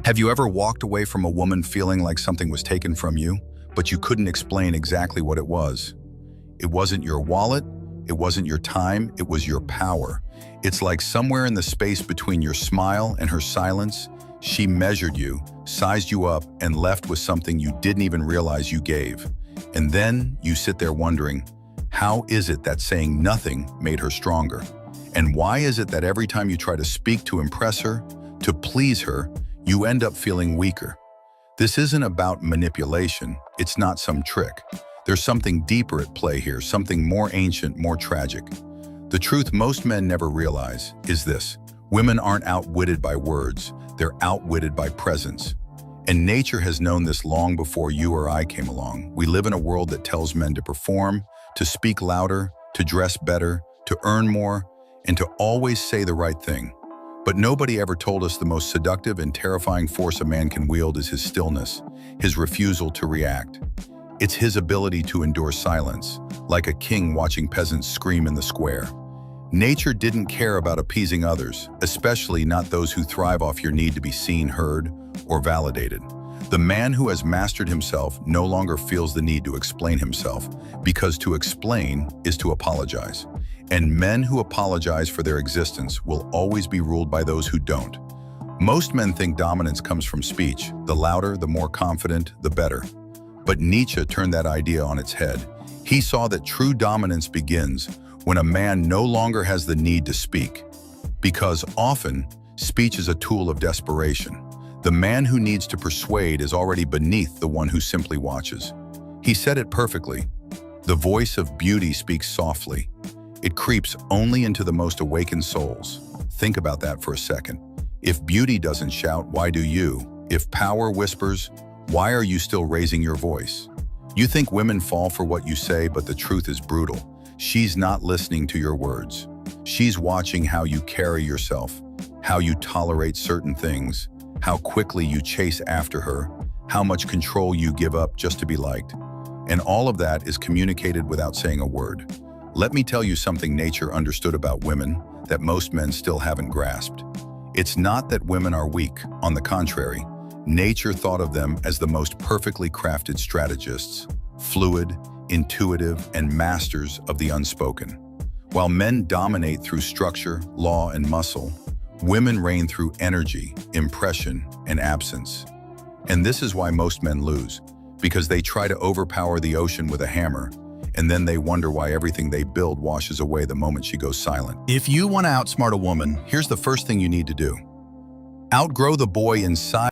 Have you ever walked away from a woman feeling like something was taken from you, but you couldn't explain exactly what it was? It wasn't your wallet, it wasn't your time, it was your power. It's like somewhere in the space between your smile and her silence, she measured you, sized you up, and left with something you didn't even realize you gave. And then you sit there wondering, how is it that saying nothing made her stronger? And why is it that every time you try to speak to impress her, to please her, you end up feeling weaker? This isn't about manipulation. It's not some trick. There's something deeper at play here, something more ancient, more tragic. The truth most men never realize is this: women aren't outwitted by words, they're outwitted by presence. And nature has known this long before you or I came along. We live in a world that tells men to perform, to speak louder, to dress better, to earn more, and to always say the right thing. But nobody ever told us the most seductive and terrifying force a man can wield is his stillness, his refusal to react. It's his ability to endure silence, like a king watching peasants scream in the square. Nature didn't care about appeasing others, especially not those who thrive off your need to be seen, heard, or validated. The man who has mastered himself no longer feels the need to explain himself, because to explain is to apologize. And men who apologize for their existence will always be ruled by those who don't. Most men think dominance comes from speech. The louder, the more confident, the better. But Nietzsche turned that idea on its head. He saw that true dominance begins when a man no longer has the need to speak. Because often, speech is a tool of desperation. The man who needs to persuade is already beneath the one who simply watches. He said it perfectly. The voice of beauty speaks softly. It creeps only into the most awakened souls. Think about that for a second. If beauty doesn't shout, why do you? If power whispers, why are you still raising your voice? You think women fall for what you say, but the truth is brutal. She's not listening to your words. She's watching how you carry yourself, how you tolerate certain things, how quickly you chase after her, how much control you give up just to be liked. And all of that is communicated without saying a word. Let me tell you something nature understood about women that most men still haven't grasped. It's not that women are weak. On the contrary, nature thought of them as the most perfectly crafted strategists, fluid, intuitive, and masters of the unspoken. While men dominate through structure, law, and muscle, women reign through energy, impression, and absence. And this is why most men lose, because they try to overpower the ocean with a hammer, and then they wonder why everything they build washes away the moment she goes silent. If you want to outsmart a woman, here's the first thing you need to do. Outgrow the boy inside.